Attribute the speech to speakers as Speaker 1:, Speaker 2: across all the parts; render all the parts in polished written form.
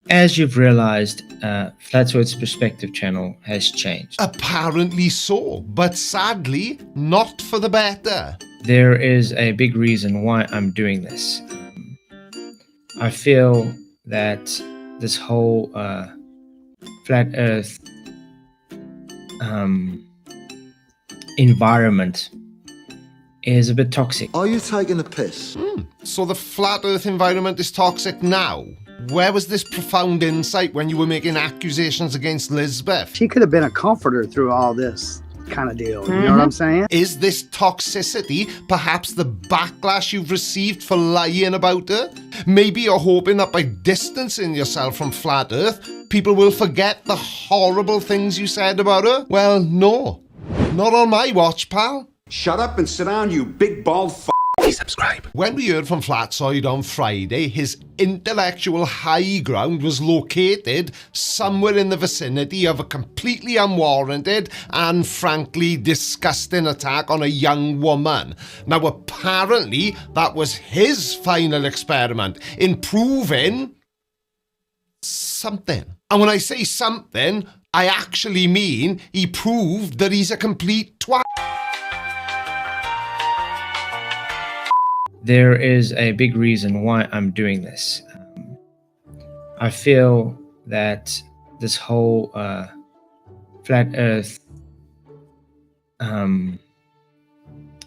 Speaker 1: As you've realized, Flatwood's perspective channel has changed.
Speaker 2: Apparently so, but sadly, not for the better.
Speaker 1: There is a big reason why I'm doing this. I feel that this whole flat earth environment is a bit toxic.
Speaker 3: Are you taking the piss?
Speaker 2: So the flat earth environment is toxic now? Where was this profound insight when you were making accusations against Lisbeth?
Speaker 4: She could have been a comforter through all this kind of deal. You know what I'm saying?
Speaker 2: Is this toxicity perhaps the backlash you've received for lying about her? Maybe you're hoping that by distancing yourself from flat earth, people will forget the horrible things you said about her? Well, no. Not on my watch, pal.
Speaker 5: Shut up and sit down, you big bald f***.
Speaker 2: Please subscribe. When we heard from Flatsoid on Friday, his intellectual high ground was located somewhere in the vicinity of a completely unwarranted and frankly disgusting attack on a young woman. Now apparently that was his final experiment in proving something. And when I say something, I actually mean he proved that he's a complete twat.
Speaker 1: There is a big reason why I'm doing this. I feel that this whole flat earth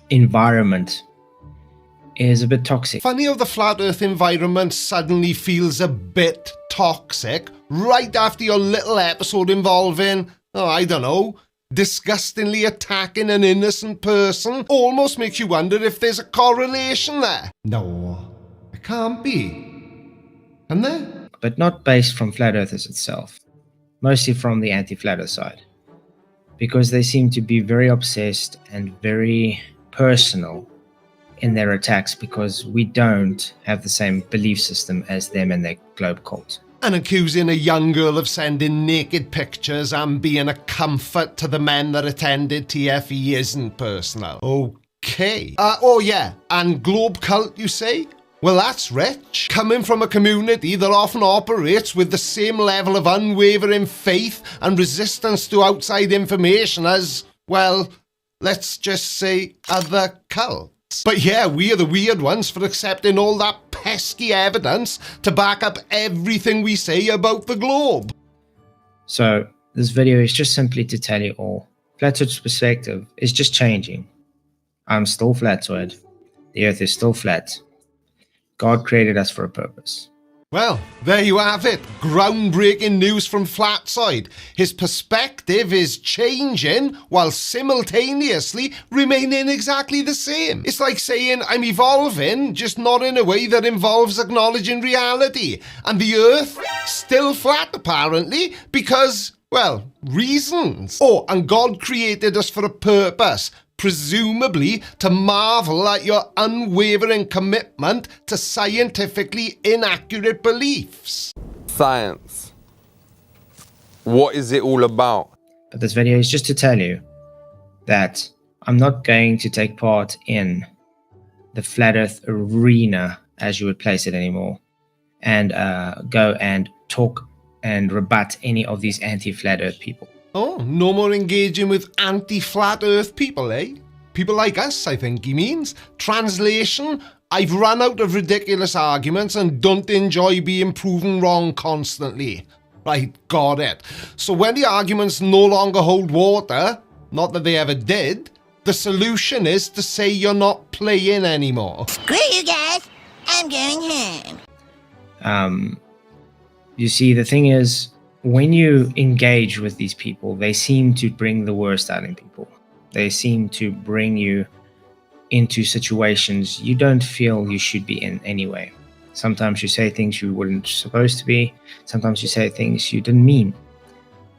Speaker 1: environment is a bit toxic.
Speaker 2: Funny how the flat earth environment suddenly feels a bit toxic right after your little episode involving, I don't know, disgustingly attacking an innocent person. Almost makes you wonder if there's a correlation there. No, it can't be. Can there?
Speaker 1: But not based from flat earthers itself, mostly from the anti-flat earth side, because they seem to be very obsessed and very personal in their attacks because we don't have the same belief system as them and their globe cult.
Speaker 2: And accusing a young girl of sending naked pictures and being a comfort to the men that attended TFE isn't personal. Okay. Oh yeah, and globe cult you say? Well, that's rich. Coming from a community that often operates with the same level of unwavering faith and resistance to outside information as, well, let's just say other cults. But yeah, we are the weird ones for accepting all that pesky evidence to back up everything we say about the globe.
Speaker 1: So this video is just simply to tell you all, Flatwood's perspective is just changing. I'm still Flatwood. The earth is still flat. God created us for a purpose.
Speaker 2: Well, there you have it. Groundbreaking news from Flatside. His perspective is changing while simultaneously remaining exactly the same. It's like saying I'm evolving, just not in a way that involves acknowledging reality. And the Earth, still flat apparently, because, well, reasons. Oh, and God created us for a purpose. Presumably to marvel at your unwavering commitment to scientifically inaccurate beliefs.
Speaker 6: Science. What is it all about?
Speaker 1: But this video is just to tell you that I'm not going to take part in the flat earth arena, as you would place it anymore, and go and talk and rebut any of these anti-flat earth people.
Speaker 2: Oh, no more engaging with anti-flat earth people, eh? People like us, I think he means. Translation, I've run out of ridiculous arguments and don't enjoy being proven wrong constantly. Right, got it. So when the arguments no longer hold water, not that they ever did, the solution is to say you're not playing anymore.
Speaker 7: Screw you guys, I'm going home.
Speaker 1: You see, the thing is, when you engage with these people, they seem to bring the worst out in people. They seem to bring you into situations you don't feel you should be in anyway. Sometimes you say things you weren't supposed to be. Sometimes you say things you didn't mean.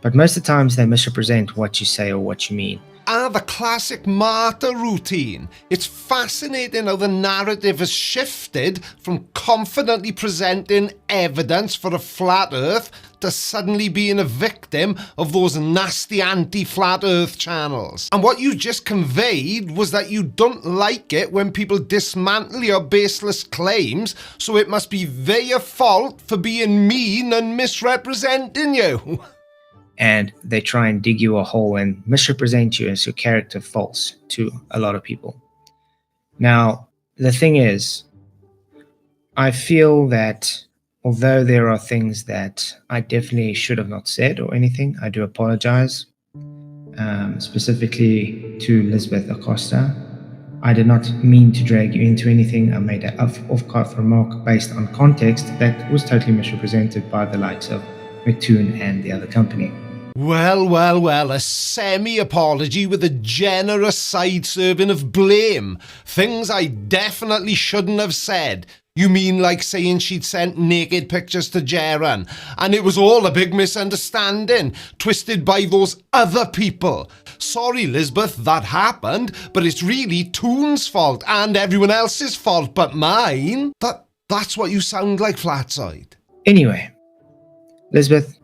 Speaker 1: But most of the times they misrepresent what you say or what you mean.
Speaker 2: the classic martyr routine. It's fascinating how the narrative has shifted from confidently presenting evidence for a flat earth to suddenly being a victim of those nasty anti-flat earth channels. And what you just conveyed was that you don't like it when people dismantle your baseless claims, so it must be their fault for being mean and misrepresenting you.
Speaker 1: And they try and dig you a hole and misrepresent you as your character false to a lot of people. Now, the thing is, I feel that although there are things that I definitely should have not said or anything, I do apologize. Specifically to Lisbeth Acosta. I did not mean to drag you into anything. I made an off-cuff remark based on context that was totally misrepresented by the likes of McToon and the other company.
Speaker 2: Well, a semi-apology with a generous side serving of blame. Things I definitely shouldn't have said. You mean like saying she'd sent naked pictures to Jaron, and it was all a big misunderstanding, twisted by those other people. Sorry, Lisbeth, that happened, but it's really Toon's fault and everyone else's fault but mine. That's what you sound like, Flatside.
Speaker 1: Anyway, Lisbeth,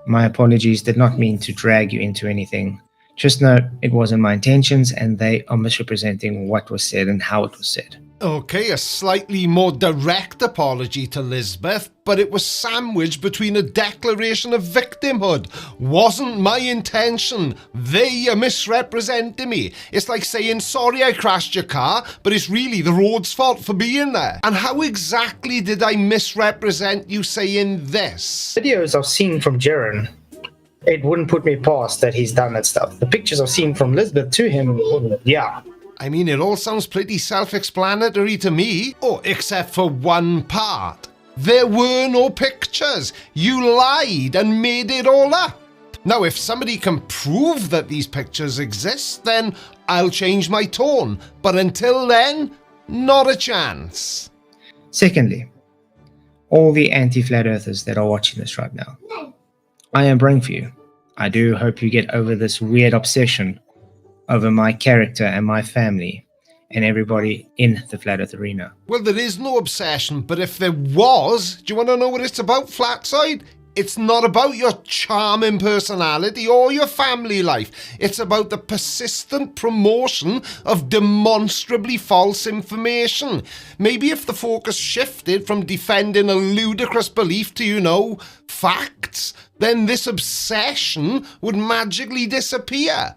Speaker 1: my apologies, did not mean to drag you into anything. Just note, it wasn't my intentions, and they are misrepresenting what was said and how it was said.
Speaker 2: Okay, a slightly more direct apology to Lisbeth, but it was sandwiched between a declaration of victimhood. Wasn't my intention. They are misrepresenting me. It's like saying, sorry I crashed your car, but it's really the road's fault for being there. And how exactly did I misrepresent you saying this?
Speaker 3: Videos I've seen from Jaron, it wouldn't put me past that he's done that stuff. The pictures I've seen from Lisbeth to him, yeah.
Speaker 2: I mean, it all sounds pretty self-explanatory to me. Oh, except for one part. There were no pictures. You lied and made it all up. Now, if somebody can prove that these pictures exist, then I'll change my tone. But until then, not a chance.
Speaker 1: Secondly, all the anti-flat earthers that are watching this right now, I am praying for you. I do hope you get over this weird obsession over my character and my family and everybody in the Flat Earth arena.
Speaker 2: Well, there is no obsession, but if there was, do you want to know what it's about, Flatside? It's not about your charming personality or your family life. It's about the persistent promotion of demonstrably false information. Maybe if the focus shifted from defending a ludicrous belief to, facts, then this obsession would magically disappear.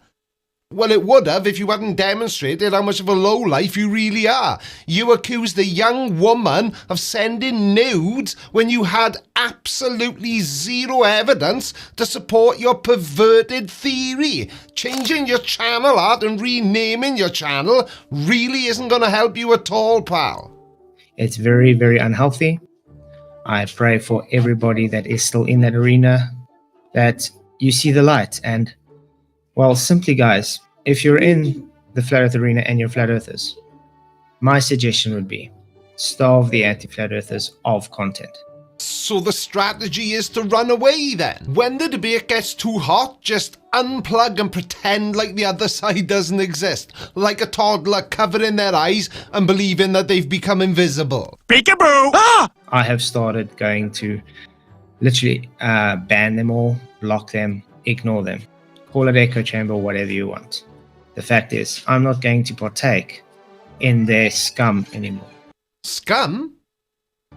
Speaker 2: Well, it would have if you hadn't demonstrated how much of a lowlife you really are. You accused a young woman of sending nudes when you had absolutely zero evidence to support your perverted theory. Changing your channel art and renaming your channel really isn't going to help you at all, pal.
Speaker 1: It's very, very unhealthy. I pray for everybody that is still in that arena that you see the light. And well, simply, guys, if you're in the Flat Earth arena and you're Flat Earthers, my suggestion would be starve the anti-Flat Earthers of content.
Speaker 2: So the strategy is to run away then? When the debate gets too hot, just unplug and pretend like the other side doesn't exist. Like a toddler covering their eyes and believing that they've become invisible.
Speaker 6: Peekaboo! Ah!
Speaker 1: I have started going to literally ban them all, block them, ignore them. Call it echo chamber, whatever you want. The fact is, I'm not going to partake in their scum anymore.
Speaker 2: Scum?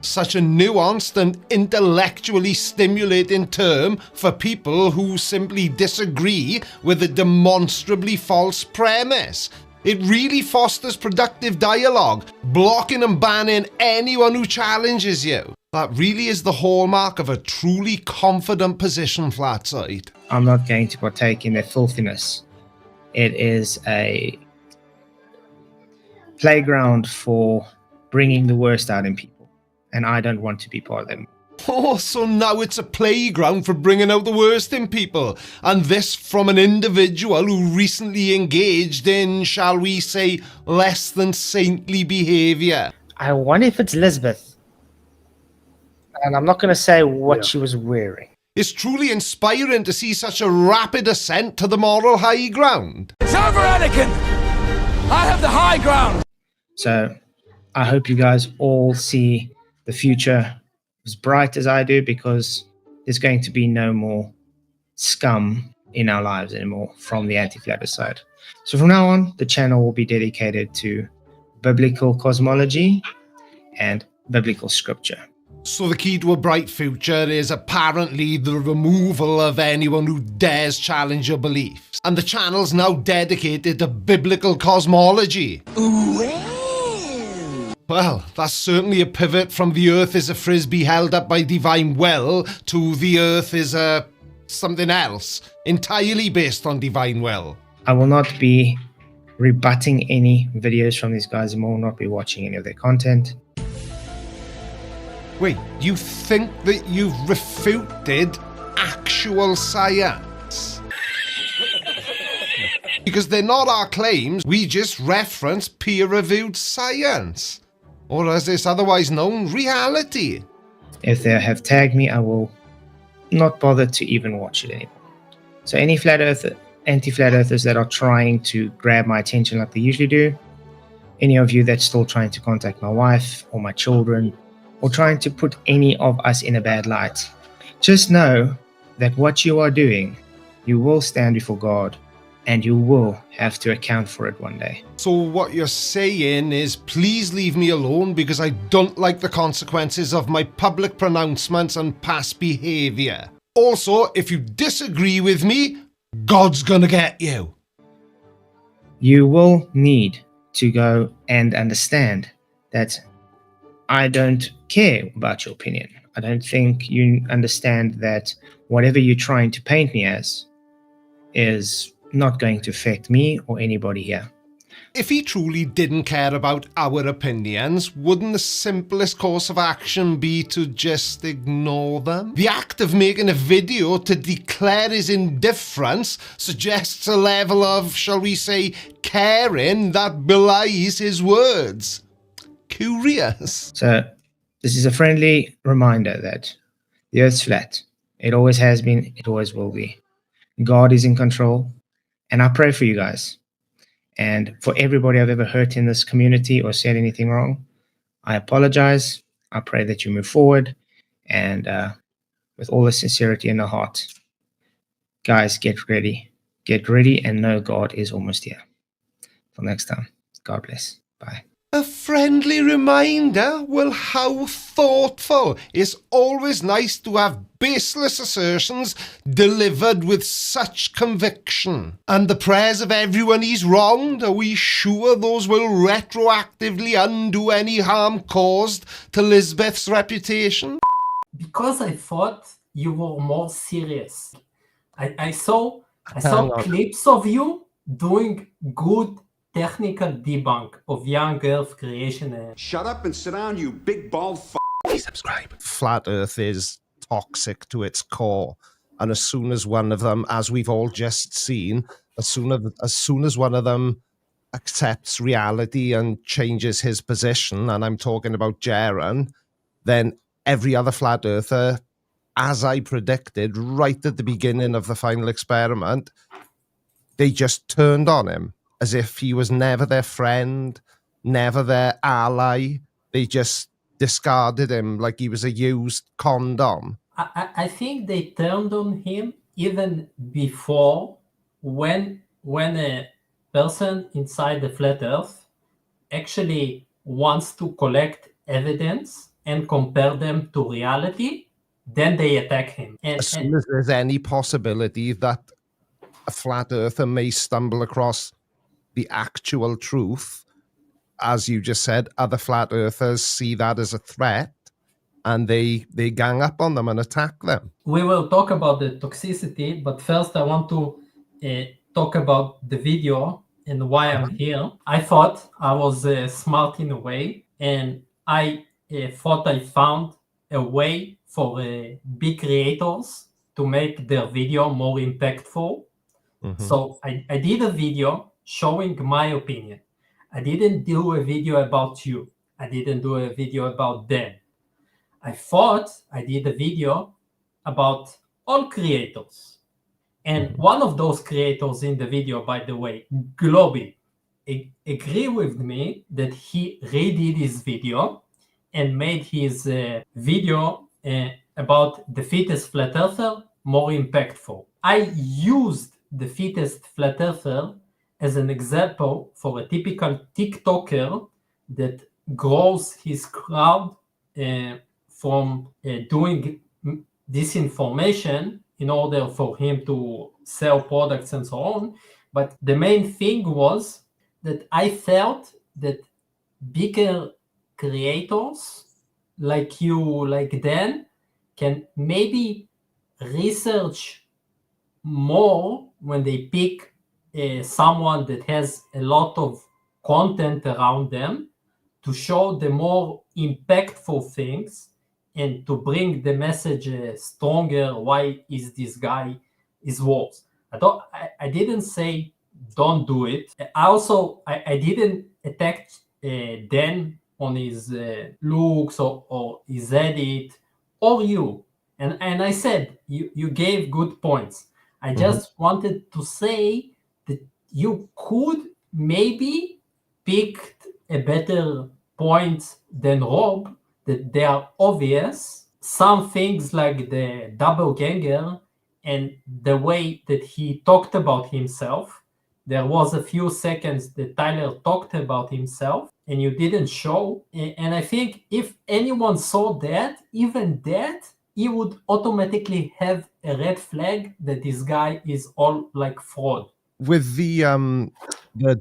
Speaker 2: Such a nuanced and intellectually stimulating term for people who simply disagree with a demonstrably false premise. It really fosters productive dialogue, blocking and banning anyone who challenges you. That really is the hallmark of a truly confident position, Flatside.
Speaker 1: I'm not going to partake in their filthiness. It is a playground for bringing the worst out in people, and I don't want to be part of them.
Speaker 2: Oh, so now it's a playground for bringing out the worst in people, and this from an individual who recently engaged in, shall we say, less than saintly behaviour.
Speaker 3: I wonder if it's Lisbeth. And I'm not going to say what she was wearing.
Speaker 2: It's truly inspiring to see such a rapid ascent to the moral high ground.
Speaker 8: It's over, Anakin! I have the high ground!
Speaker 1: So I hope you guys all see the future as bright as I do, because there's going to be no more scum in our lives anymore from the anti-flat earth side. So from now on, the channel will be dedicated to biblical cosmology and biblical scripture.
Speaker 2: So the key to a bright future is apparently the removal of anyone who dares challenge your beliefs. And the channel's now dedicated to biblical cosmology. Well, that's certainly a pivot from the earth is a frisbee held up by divine will to the earth is a something else, entirely based on divine will.
Speaker 1: I will not be rebutting any videos from these guys, and will not be watching any of their content.
Speaker 2: Wait, you think that you've refuted actual science? Because they're not our claims, we just reference peer-reviewed science. Or as it's otherwise known, reality.
Speaker 1: If they have tagged me, I will not bother to even watch it anymore. So any anti-flat earthers that are trying to grab my attention like they usually do, any of you that's still trying to contact my wife or my children, or trying to put any of us in a bad light, just know that what you are doing, you will stand before God, and you will have to account for it one day.
Speaker 2: So what you're saying is, please leave me alone because I don't like the consequences of my public pronouncements and past behavior. Also, if you disagree with me, God's gonna get you.
Speaker 1: You will need to go and understand that I don't care about your opinion. I don't think you understand that whatever you're trying to paint me as is not going to affect me or anybody here.
Speaker 2: If he truly didn't care about our opinions, wouldn't the simplest course of action be to just ignore them? The act of making a video to declare his indifference suggests a level of, shall we say, caring that belies his words. Curious.
Speaker 1: So this is a friendly reminder that the earth's flat. It always has been, it always will be. God is in control. And I pray for you guys. And for everybody I've ever hurt in this community or said anything wrong, I apologize. I pray that you move forward. And with all the sincerity in the heart, guys, get ready. Get ready and know God is almost here. Till next time, God bless. Bye.
Speaker 2: A friendly reminder? Well, how thoughtful. It's always nice to have baseless assertions delivered with such conviction. And the prayers of everyone he's wronged, are we sure those will retroactively undo any harm caused to Lisbeth's reputation?
Speaker 9: Because I thought you were more serious. I saw clips of you doing good technical debunk of young earth creation.
Speaker 5: Shut up and sit down, you big bald f***.
Speaker 2: Please subscribe. Flat Earth is toxic to its core. And as soon as one of them, as we've all just seen, as soon as one of them accepts reality and changes his position, and I'm talking about Jaren, then every other Flat Earther, as I predicted right at the beginning of the final experiment, they just turned on him. As if he was never their friend, never their ally. They just discarded him like he was a used condom.
Speaker 9: I think they turned on him even before when a person inside the flat earth actually wants to collect evidence and compare them to reality, then they attack him.
Speaker 2: As soon as there's any possibility that a flat earther may stumble across the actual truth, as you just said, other flat earthers see that as a threat and they gang up on them and attack them.
Speaker 9: We will talk about the toxicity, but first I want to talk about the video and why I'm here. I thought I was smart in a way, and I thought I found a way for big creators to make their video more impactful. So I did a video showing my opinion. I didn't do a video about you. I didn't do a video about them. I thought I did a video about all creators. And one of those creators in the video, by the way, Globy, agree with me that he redid his video and made his video about the fittest flat earther more impactful. I used the fittest flat earther as an example for a typical TikToker that grows his crowd from doing disinformation in order for him to sell products and so on. But the main thing was that I felt that bigger creators like you, like Dan, can maybe research more when they pick someone that has a lot of content around them to show the more impactful things and to bring the message stronger. Why is this guy is worse? I didn't say don't do it. I didn't attack Dan on his looks or his edit or you. And I said you gave good points. I just wanted to say that you could maybe pick a better point than Rob, that they are obvious. Some things like the doppelganger and the way that he talked about himself. There was a few seconds that Tyler talked about himself and you didn't show. And I think if anyone saw that, even that, he would automatically have a red flag that this guy is all like fraud.
Speaker 2: With the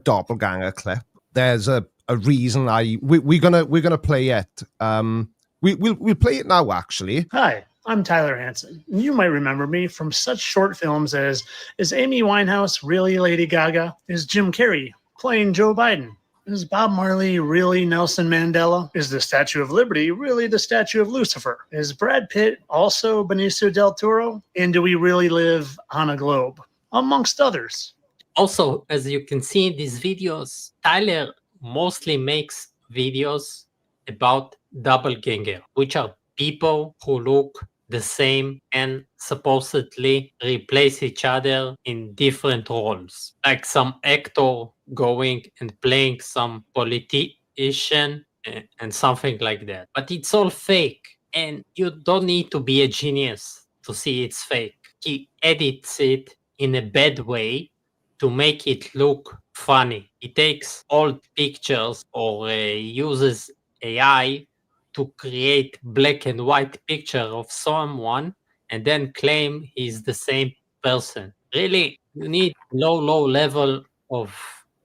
Speaker 2: doppelganger clip, there's a reason we're gonna play it. We'll play it now, actually.
Speaker 10: Hi, I'm Tyler Hansen. You might remember me from such short films as Is Amy Winehouse Really Lady Gaga? Is Jim Carrey playing Joe Biden? Is Bob Marley really Nelson Mandela? Is the Statue of Liberty really the Statue of Lucifer? Is Brad Pitt also Benicio del Toro? And do we really live on a globe? Amongst others.
Speaker 9: Also, as you can see in these videos, Tyler mostly makes videos about doppelganger, which are people who look the same and supposedly replace each other in different roles, like some actor going and playing some politician and something like that. But it's all fake, and you don't need to be a genius to see it's fake. He edits it in a bad way to make it look funny. He takes old pictures or uses AI to create black and white picture of someone and then claim he's the same person. Really, you need low level of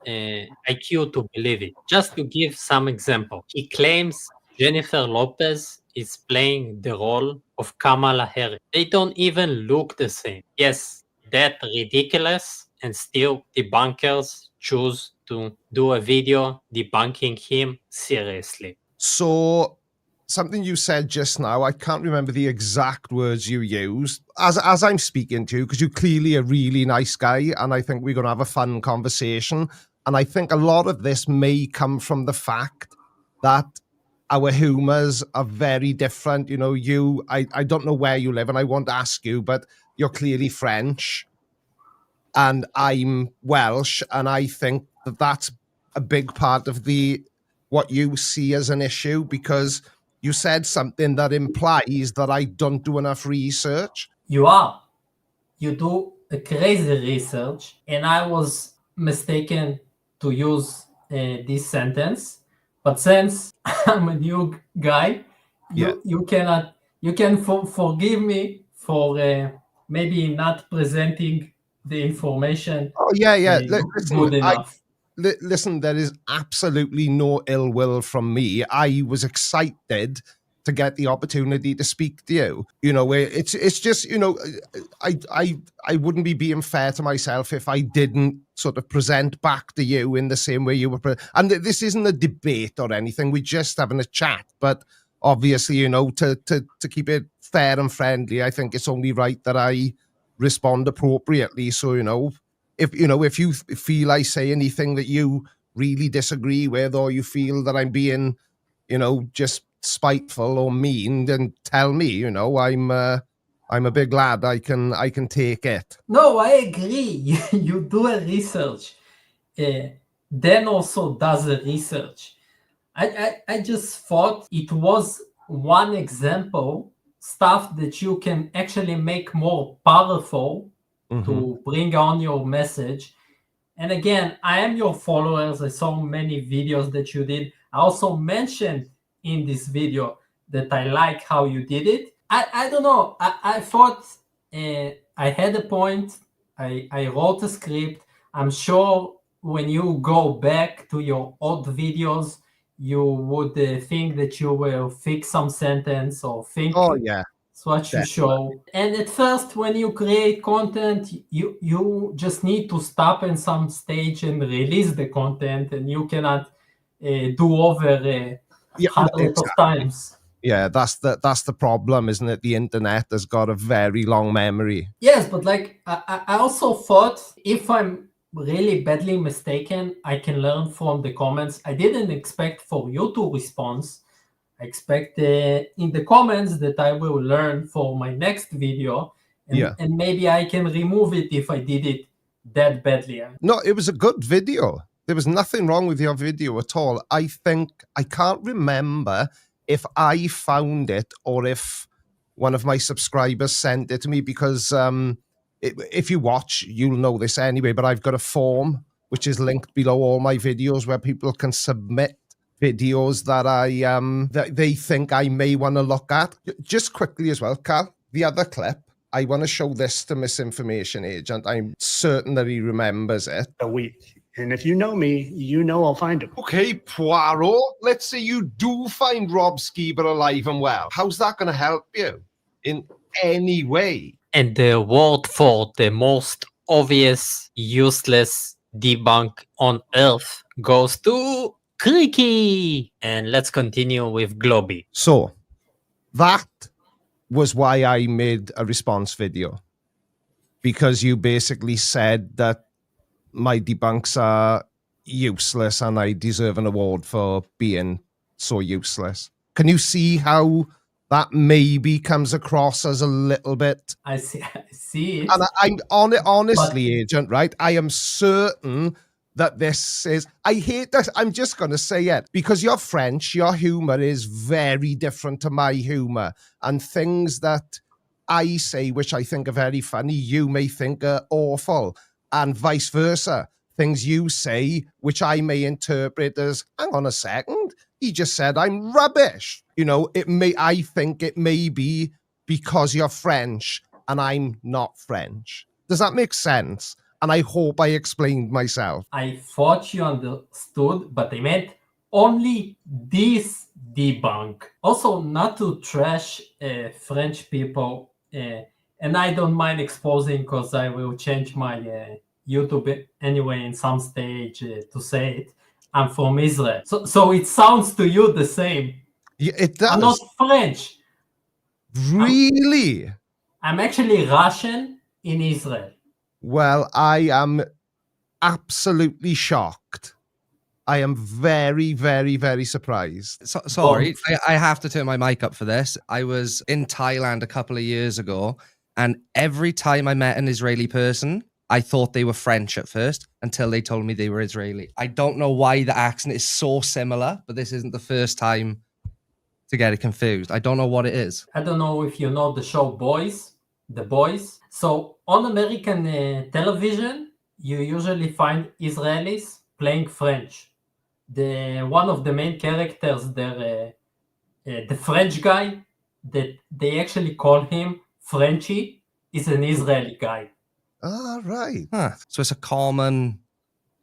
Speaker 9: IQ to believe it. Just to give some example, he claims Jennifer Lopez is playing the role of Kamala Harris. They don't even look the same. Yes, that's ridiculous, and still debunkers choose to do a video debunking him seriously.
Speaker 2: So something you said just now, I can't remember the exact words you used as I'm speaking to you, because you're clearly a really nice guy, and I think we're going to have a fun conversation. And I think a lot of this may come from the fact that our humors are very different. You know, I don't know where you live, and I won't ask you, but you're clearly French, and I'm Welsh, and I think that that's a big part of what you see as an issue, because you said something that implies that I don't do enough research.
Speaker 9: You do a crazy research, and I was mistaken to use this sentence. But since I'm a new guy, you can forgive me for maybe not presenting the information.
Speaker 2: Oh yeah.
Speaker 9: Good enough.
Speaker 2: Listen, there is absolutely no ill will from me. I was excited to get the opportunity to speak to you. You know, it's just, you know, I wouldn't be being fair to myself if I didn't sort of present back to you in the same way you were. And this isn't a debate or anything. We're just having a chat. But obviously, you know, to keep it fair and friendly, I think it's only right that I respond appropriately. So, you know, if you feel I say anything that you really disagree with, or you feel that I'm being, you know, just spiteful or mean, then tell me. You know, I'm I'm a big lad. I can take it.
Speaker 9: No, I agree. You do a research. Dan also does a research. I just thought it was one example, stuff that you can actually make more powerful to bring on your message. And again, I am your followers. I saw many videos that you did. I also mentioned in this video that I like how you did it. I don't know. I thought I had a point. I wrote a script. I'm sure when you go back to your old videos, you would think that you will fix some sentence or think
Speaker 2: Oh, yeah.
Speaker 9: it's what you show. And at first, when you create content, you just need to stop in some stage and release the content, and you cannot do over hundreds of times.
Speaker 2: Yeah, that's the problem, isn't it? The internet has got a very long memory.
Speaker 9: Yes, but like I also thought, if I'm really badly mistaken, I can learn from the comments. I didn't expect for you to respond. I expect in the comments that I will learn for my next video, and maybe I can remove it if I did it that badly.
Speaker 2: No, it was a good video. There was nothing wrong with your video at all. I can't remember if I found it or if one of my subscribers sent it to me, because if you watch, you'll know this anyway, but I've got a form which is linked below all my videos where people can submit videos that that they think I may want to look at. Just quickly as well, Cal, the other clip, I want to show this to Misinformation Agent. I'm certain that he remembers it.
Speaker 10: A week. And if you know me, you know I'll find him.
Speaker 2: Okay, Poirot, let's say you do find Rob Skeeber alive and well. How's that going to help you in any way?
Speaker 11: And the award for the most obvious, useless debunk on Earth goes to Creaky. And let's continue with Globy.
Speaker 2: So, that was why I made a response video. Because you basically said that my debunks are useless and I deserve an award for being so useless. Can you see how that maybe comes across as a little bit?
Speaker 9: I see it.
Speaker 2: And I'm on it, honestly, Agent, right? I am certain that this is, I hate that, I'm just going to say it, because you're French, your humor is very different to my humor, and things that I say, which I think are very funny, you may think are awful, and vice versa. Things you say, which I may interpret as, hang on a second, he just said I'm rubbish. You know, I think it may be because you're French and I'm not French. Does that make sense? And I hope I explained myself.
Speaker 9: I thought you understood, but I meant only this debunk. Also, not to trash French people, and I don't mind exposing because I will change my YouTube anyway in some stage to say it. I'm from Israel. So it sounds to you the same.
Speaker 2: Yeah, it does.
Speaker 9: I'm not French.
Speaker 2: Really?
Speaker 9: I'm actually Russian in Israel.
Speaker 2: Well, I am absolutely shocked. I am very, very, very surprised.
Speaker 12: Sorry, I have to turn my mic up for this. I was in Thailand a couple of years ago, and every time I met an Israeli person, I thought they were French at first until they told me they were Israeli. I don't know why the accent is so similar, but this isn't the first time to get it confused. I don't know what it is.
Speaker 9: I don't know if you know the show The Boys. So on American television, you usually find Israelis playing French. One of the main characters there, the French guy, that they actually call him Frenchie, is an Israeli guy.
Speaker 2: Ah, right.
Speaker 12: Huh. So it's a common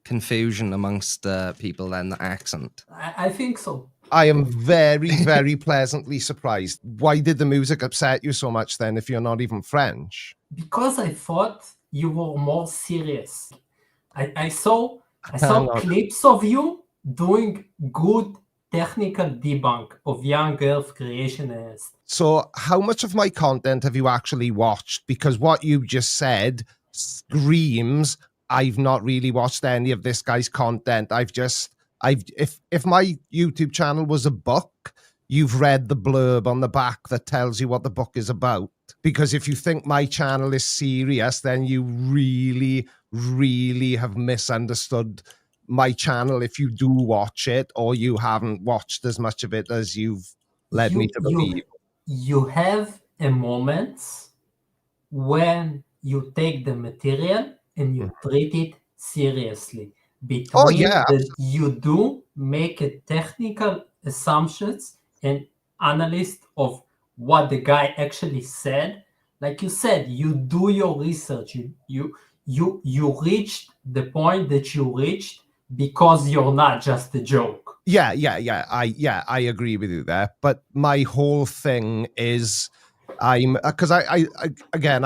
Speaker 12: confusion amongst people then, the accent.
Speaker 9: I think so.
Speaker 2: I am very, very pleasantly surprised. Why did the music upset you so much then if you're not even French?
Speaker 9: Because I thought you were more serious. I saw clips of you doing good technical debunk of young Earth creationists.
Speaker 2: So how much of my content have you actually watched? Because what you just said screams, I've not really watched any of this guy's content. If my YouTube channel was a book, you've read the blurb on the back that tells you what the book is about. Because if you think my channel is serious, then you really, really have misunderstood my channel if you do watch it, or you haven't watched as much of it as you've led me to believe.
Speaker 9: You have a moment when you take the material and you treat it seriously. That you do make a technical assumptions and analysis of what the guy actually said. Like you said, you do your research. You reached the point that you reached because you're not just a joke.
Speaker 2: Yeah. I agree with you there. But my whole thing is, because I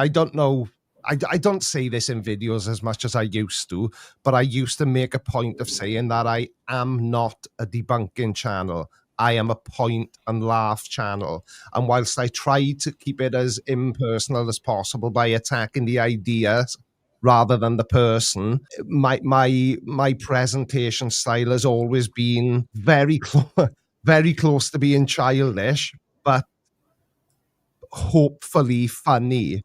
Speaker 2: don't know. I don't say this in videos as much as I used to, but I used to make a point of saying that I am not a debunking channel. I am a point and laugh channel. And whilst I try to keep it as impersonal as possible by attacking the ideas rather than the person, my presentation style has always been very close to being childish, but hopefully funny.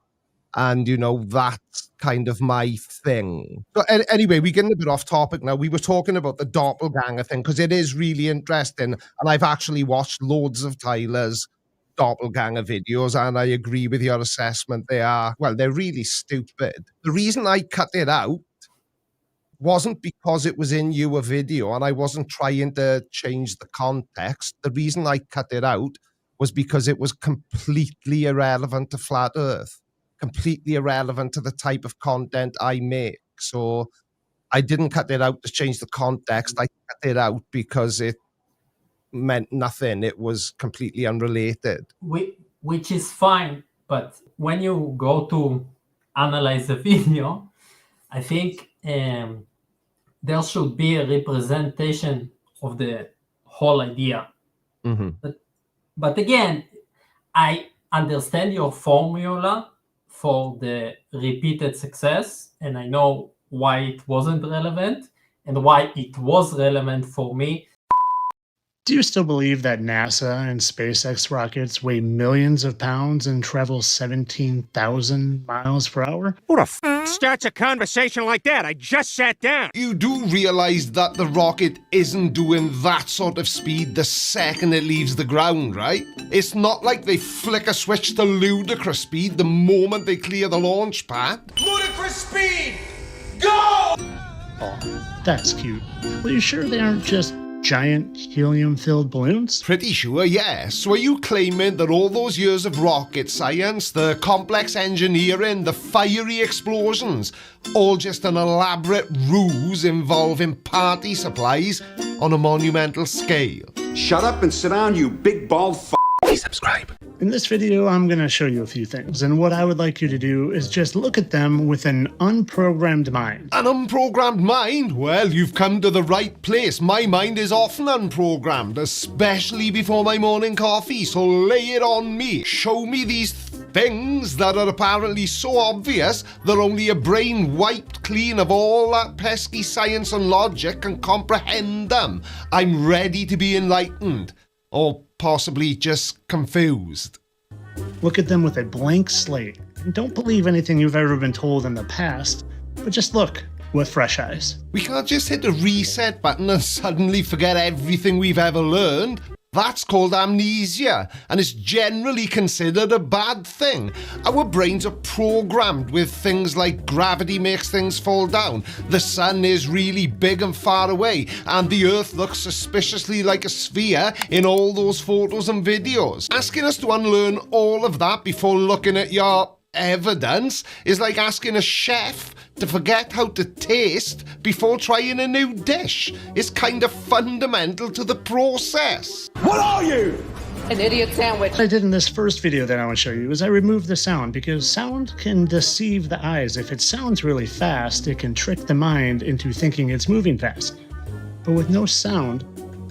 Speaker 2: And, that's kind of my thing. But anyway, we're getting a bit off topic now. We were talking about the doppelganger thing because it is really interesting. And I've actually watched loads of Tyler's doppelganger videos, and I agree with your assessment. They're really stupid. The reason I cut it out wasn't because it was in your video and I wasn't trying to change the context. The reason I cut it out was because it was completely irrelevant to Flat Earth. Completely irrelevant to the type of content I make. So I didn't cut it out to change the context. I cut it out because it meant nothing. It was completely unrelated.
Speaker 9: Which is fine. But when you go to analyze the video, I think there should be a representation of the whole idea.
Speaker 2: Mm-hmm.
Speaker 9: But again, I understand your formula for the repeated success, and I know why it wasn't relevant and why it was relevant for me.
Speaker 10: Do you still believe that NASA and SpaceX rockets weigh millions of pounds and travel 17,000 miles per hour?
Speaker 13: Who the starts a conversation like that? I just sat down.
Speaker 2: You do realize that the rocket isn't doing that sort of speed the second it leaves the ground, right? It's not like they flick a switch to ludicrous speed the moment they clear the launch pad.
Speaker 8: Ludicrous speed! Go!
Speaker 10: Oh, that's cute. Are you sure they aren't just giant helium-filled balloons?
Speaker 2: Pretty sure, yeah. So are you claiming that all those years of rocket science, the complex engineering, the fiery explosions, all just an elaborate ruse involving party supplies on a monumental scale?
Speaker 5: Shut up and sit down, you big bald f***.
Speaker 2: Please subscribe.
Speaker 10: In this video, I'm going to show you a few things, and what I would like you to do is just look at them with an unprogrammed mind.
Speaker 2: An unprogrammed mind? Well, you've come to the right place. My mind is often unprogrammed, especially before my morning coffee, so lay it on me. Show me these things that are apparently so obvious that only a brain wiped clean of all that pesky science and logic can comprehend them. I'm ready to be enlightened. Or possibly just confused.
Speaker 10: Look at them with a blank slate, and don't believe anything you've ever been told in the past, but just look with fresh eyes.
Speaker 2: We can't just hit a reset button and suddenly forget everything we've ever learned. That's called amnesia, and it's generally considered a bad thing. Our brains are programmed with things like gravity makes things fall down, the sun is really big and far away, and the earth looks suspiciously like a sphere in all those photos and videos. Asking us to unlearn all of that before looking at your evidence is like asking a chef to forget how to taste before trying a new dish. It's kind of fundamental to the process.
Speaker 8: What are you?
Speaker 14: An idiot sandwich.
Speaker 10: What I did in this first video that I want to show you is I removed the sound because sound can deceive the eyes. If it sounds really fast, it can trick the mind into thinking it's moving fast. But with no sound,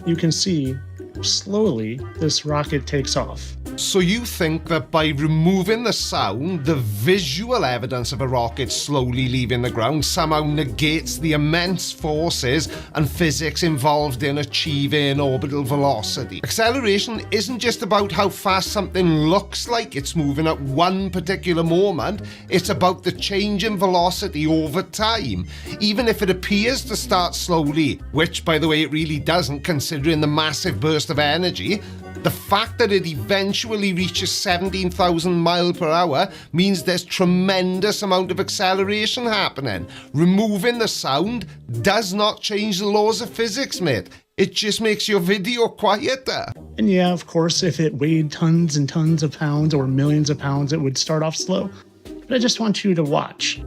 Speaker 10: you can see slowly this rocket takes off.
Speaker 2: So you think that by removing the sound, the visual evidence of a rocket slowly leaving the ground somehow negates the immense forces and physics involved in achieving orbital velocity? Acceleration isn't just about how fast something looks like it's moving at one particular moment, it's about the change in velocity over time. Even if it appears to start slowly, which by the way it really doesn't considering the massive burst of energy, the fact that it eventually reaches 17,000 miles per hour means there's tremendous amount of acceleration happening. Removing the sound does not change the laws of physics, mate. It just makes your video quieter.
Speaker 10: And yeah, of course, if it weighed tons and tons of pounds or millions of pounds, it would start off slow. But I just want you to watch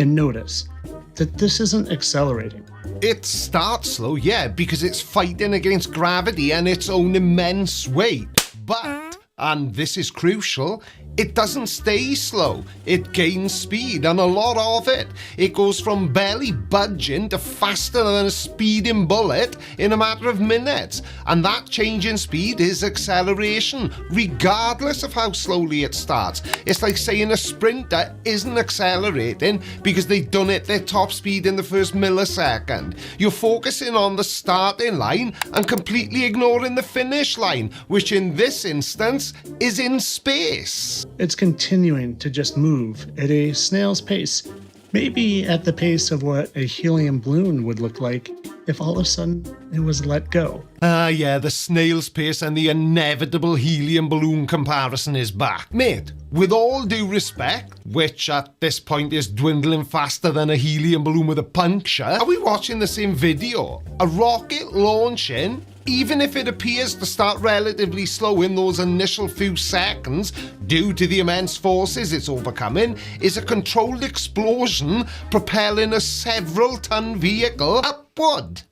Speaker 10: and notice that this isn't accelerating.
Speaker 2: It starts slow, yeah, because it's fighting against gravity and its own immense weight. But, and this is crucial, it doesn't stay slow. It gains speed, and a lot of it. It goes from barely budging to faster than a speeding bullet in a matter of minutes. And that change in speed is acceleration, regardless of how slowly it starts. It's like saying a sprinter isn't accelerating because they've done it their top speed in the first millisecond. You're focusing on the starting line and completely ignoring the finish line, which in this instance is in space.
Speaker 10: It's continuing to just move at a snail's pace, maybe at the pace of what a helium balloon would look like if all of a sudden it was let go.
Speaker 2: Yeah, the snail's pace and the inevitable helium balloon comparison is back. Mate, with all due respect, which at this point is dwindling faster than a helium balloon with a puncture, are we watching the same video? A rocket launching, even if it appears to start relatively slow in those initial few seconds due to the immense forces it's overcoming, is a controlled explosion propelling a several-ton vehicle upward.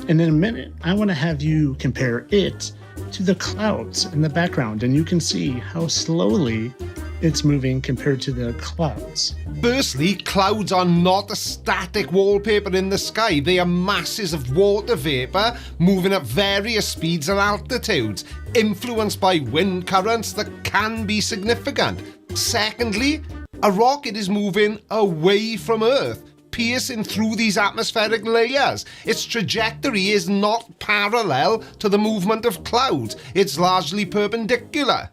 Speaker 10: And in a minute, I want to have you compare it to the clouds in the background, and you can see how slowly it's moving compared to the clouds.
Speaker 2: Firstly, clouds are not a static wallpaper in the sky. They are masses of water vapor moving at various speeds and altitudes, influenced by wind currents that can be significant. Secondly, a rocket is moving away from Earth, piercing through these atmospheric layers. Its trajectory is not parallel to the movement of clouds. It's largely perpendicular.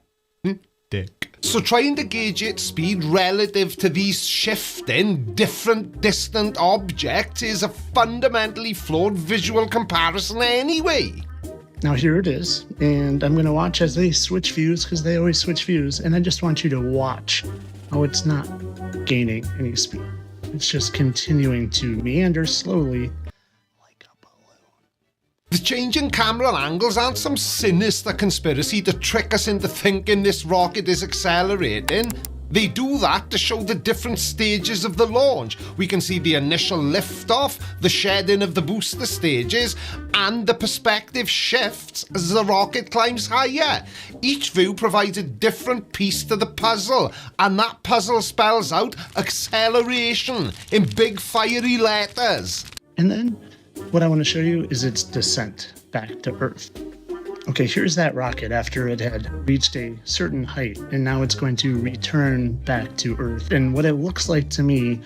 Speaker 2: Dick. So trying to gauge its speed relative to these shifting, different, distant objects is a fundamentally flawed visual comparison anyway.
Speaker 10: Now here it is, and I'm going to watch as they switch views, because they always switch views, and I just want you to watch how it's not gaining any speed. It's just continuing to meander slowly like a balloon.
Speaker 2: The change in camera angles aren't some sinister conspiracy to trick us into thinking this rocket is accelerating. They do that to show the different stages of the launch. We can see the initial liftoff, the shedding of the booster stages, and the perspective shifts as the rocket climbs higher. Each view provides a different piece to the puzzle, and that puzzle spells out acceleration in big fiery letters.
Speaker 10: And then what I want to show you is its descent back to Earth. Okay, here's that rocket after it had reached a certain height, and now it's going to return back to Earth. And what it looks like to me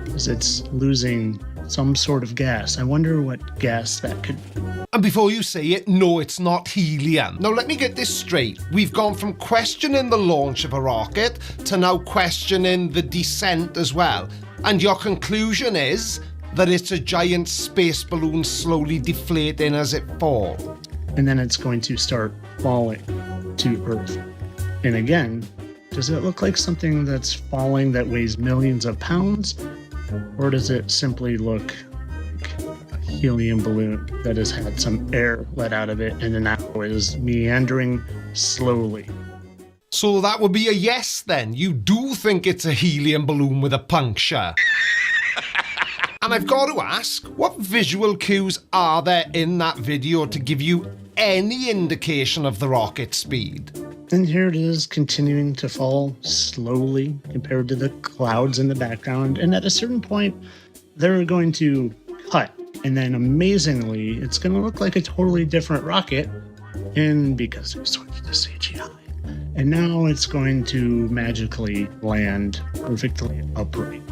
Speaker 10: is it's losing some sort of gas. I wonder what gas that could be.
Speaker 2: And before you say it, no, it's not helium. Now let me get this straight. We've gone from questioning the launch of a rocket to now questioning the descent as well. And your conclusion is that it's a giant space balloon slowly deflating as it falls.
Speaker 10: And then it's going to start falling to Earth. And again, does it look like something that's falling that weighs millions of pounds? Or does it simply look like a helium balloon that has had some air let out of it and now is meandering slowly?
Speaker 2: So that would be a yes then. You do think it's a helium balloon with a puncture. And I've got to ask, what visual cues are there in that video to give you any indication of the rocket speed?
Speaker 10: And here it is, continuing to fall slowly compared to the clouds in the background. And at a certain point, they're going to cut. And then amazingly, it's going to look like a totally different rocket And because we switched to CGI. And now it's going to magically land perfectly upright,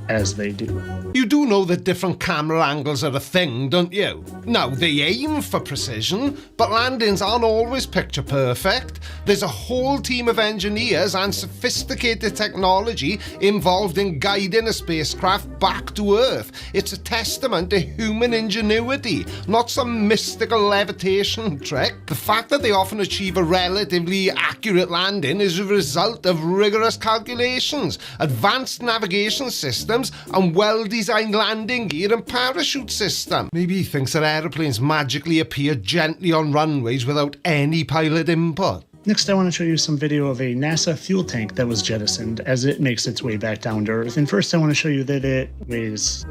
Speaker 10: as they do.
Speaker 2: You do know that different camera angles are a thing, don't you? Now, they aim for precision, but landings aren't always picture perfect. There's a whole team of engineers and sophisticated technology involved in guiding a spacecraft back to Earth. It's a testament to human ingenuity, not some mystical levitation trick. The fact that they often achieve a relatively accurate landing is a result of rigorous calculations, advanced navigation systems, and well-designed landing gear and parachute system. Maybe he thinks that aeroplanes magically appear gently on runways without any pilot input.
Speaker 10: Next, I want to show you some video of a NASA fuel tank that was jettisoned as it makes its way back down to Earth. And first, I want to show you that it weighs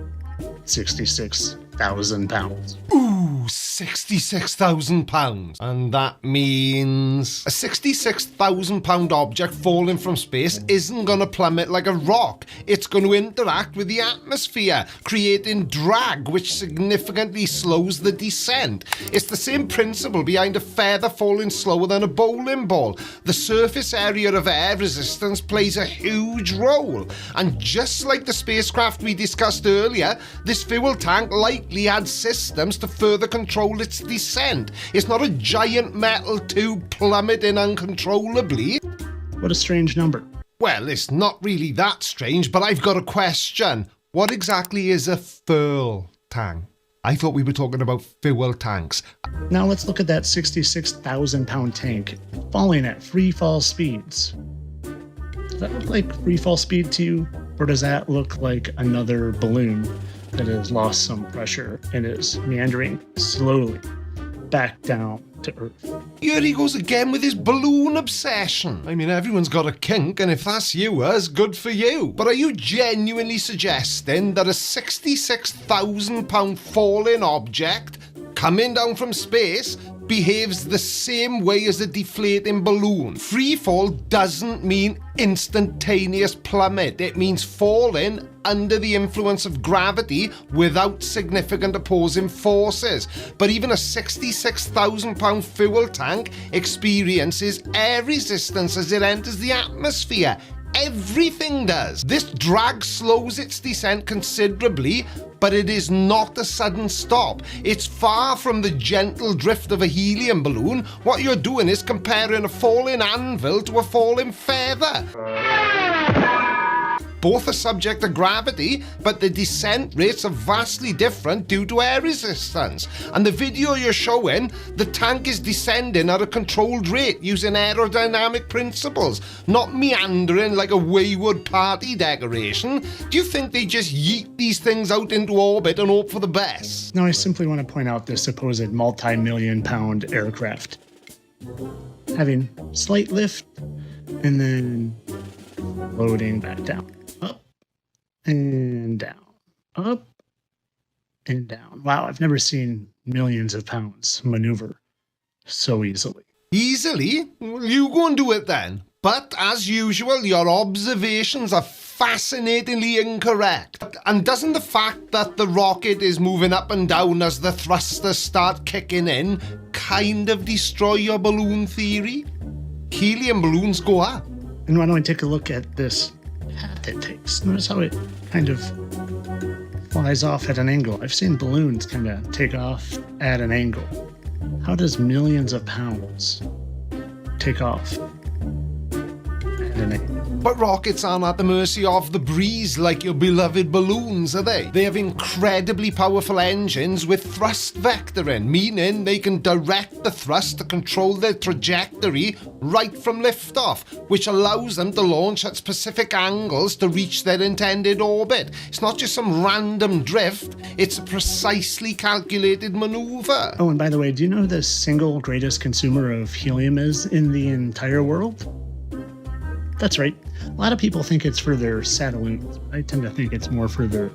Speaker 10: 66,000 pounds.
Speaker 2: Ooh, 66,000 pounds. And that means a 66,000 pound object falling from space isn't going to plummet like a rock. It's going to interact with the atmosphere, creating drag, which significantly slows the descent. It's the same principle behind a feather falling slower than a bowling ball. The surface area of air resistance plays a huge role. And just like the spacecraft we discussed earlier, this fuel tank likely had systems to further control its descent. It's not a giant metal tube plummeting uncontrollably.
Speaker 10: What a strange number.
Speaker 2: Well, it's not really that strange, but I've got a question. What exactly is a fuel tank? I thought we were talking about fuel tanks.
Speaker 10: Now let's look at that 66,000 pound tank falling at free fall speeds. Does that look like free fall speed to you? Or does that look like another balloon that has lost some pressure and is meandering slowly back down to Earth?
Speaker 2: Here he goes again with his balloon obsession. I mean, everyone's got a kink, and if that's yours, good for you. But are you genuinely suggesting that a 66,000 pound falling object coming down from space behaves the same way as a deflating balloon? Free fall doesn't mean instantaneous plummet. It means falling under the influence of gravity without significant opposing forces. But even a 66,000 pound fuel tank experiences air resistance as it enters the atmosphere. Everything does. This drag slows its descent considerably, but it is not a sudden stop. It's far from the gentle drift of a helium balloon. What you're doing is comparing a falling anvil to a falling feather. Both are subject to gravity, but the descent rates are vastly different due to air resistance. And the video you're showing, the tank is descending at a controlled rate using aerodynamic principles, not meandering like a wayward party decoration. Do you think they just yeet these things out into orbit and hope for the best?
Speaker 10: Now I simply want to point out this supposed multi-million pound aircraft having slight lift and then loading back down. And down, up and down. Wow, I've never seen millions of pounds maneuver so easily.
Speaker 2: Easily? Well, you go and do it then. But as usual, your observations are fascinatingly incorrect. And doesn't the fact that the rocket is moving up and down as the thrusters start kicking in kind of destroy your balloon theory? Helium balloons go up.
Speaker 10: And why don't we take a look at this path it takes? Notice how it kind of flies off at an angle. I've seen balloons kind of take off at an angle. How does millions of pounds take off at an angle?
Speaker 2: But rockets aren't at the mercy of the breeze like your beloved balloons, are they? They have incredibly powerful engines with thrust vectoring, meaning they can direct the thrust to control their trajectory right from liftoff, which allows them to launch at specific angles to reach their intended orbit. It's not just some random drift, it's a precisely calculated maneuver.
Speaker 10: Oh, and by the way, do you know who the single greatest consumer of helium is in the entire world? That's right. A lot of people think it's for their satellites. I tend to think it's more for their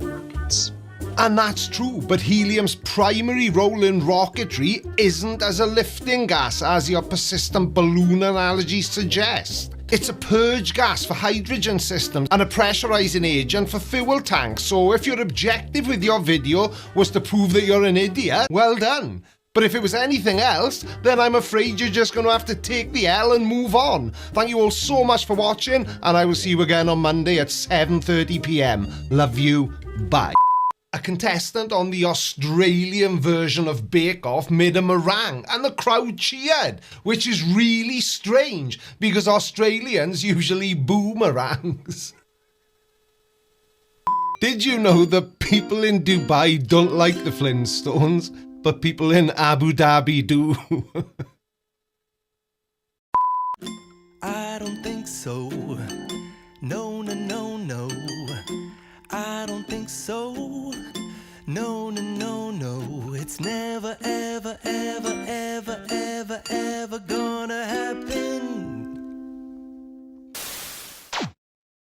Speaker 10: rockets.
Speaker 2: And that's true, but helium's primary role in rocketry isn't as a lifting gas, as your persistent balloon analogy suggests. It's a purge gas for hydrogen systems and a pressurizing agent for fuel tanks. So if your objective with your video was to prove that you're an idiot, well done. But if it was anything else, then I'm afraid you're just going to have to take the L and move on. Thank you all so much for watching, and I will see you again on Monday at 7:30 p.m. Love you. Bye. A contestant on the Australian version of Bake Off made a meringue and the crowd cheered, which is really strange because Australians usually boo meringues. Did you know that people in Dubai don't like the Flintstones, but people in Abu Dhabi do?
Speaker 14: I don't think so. No, no, no, no. I don't think so. No, no, no, no. It's never ever.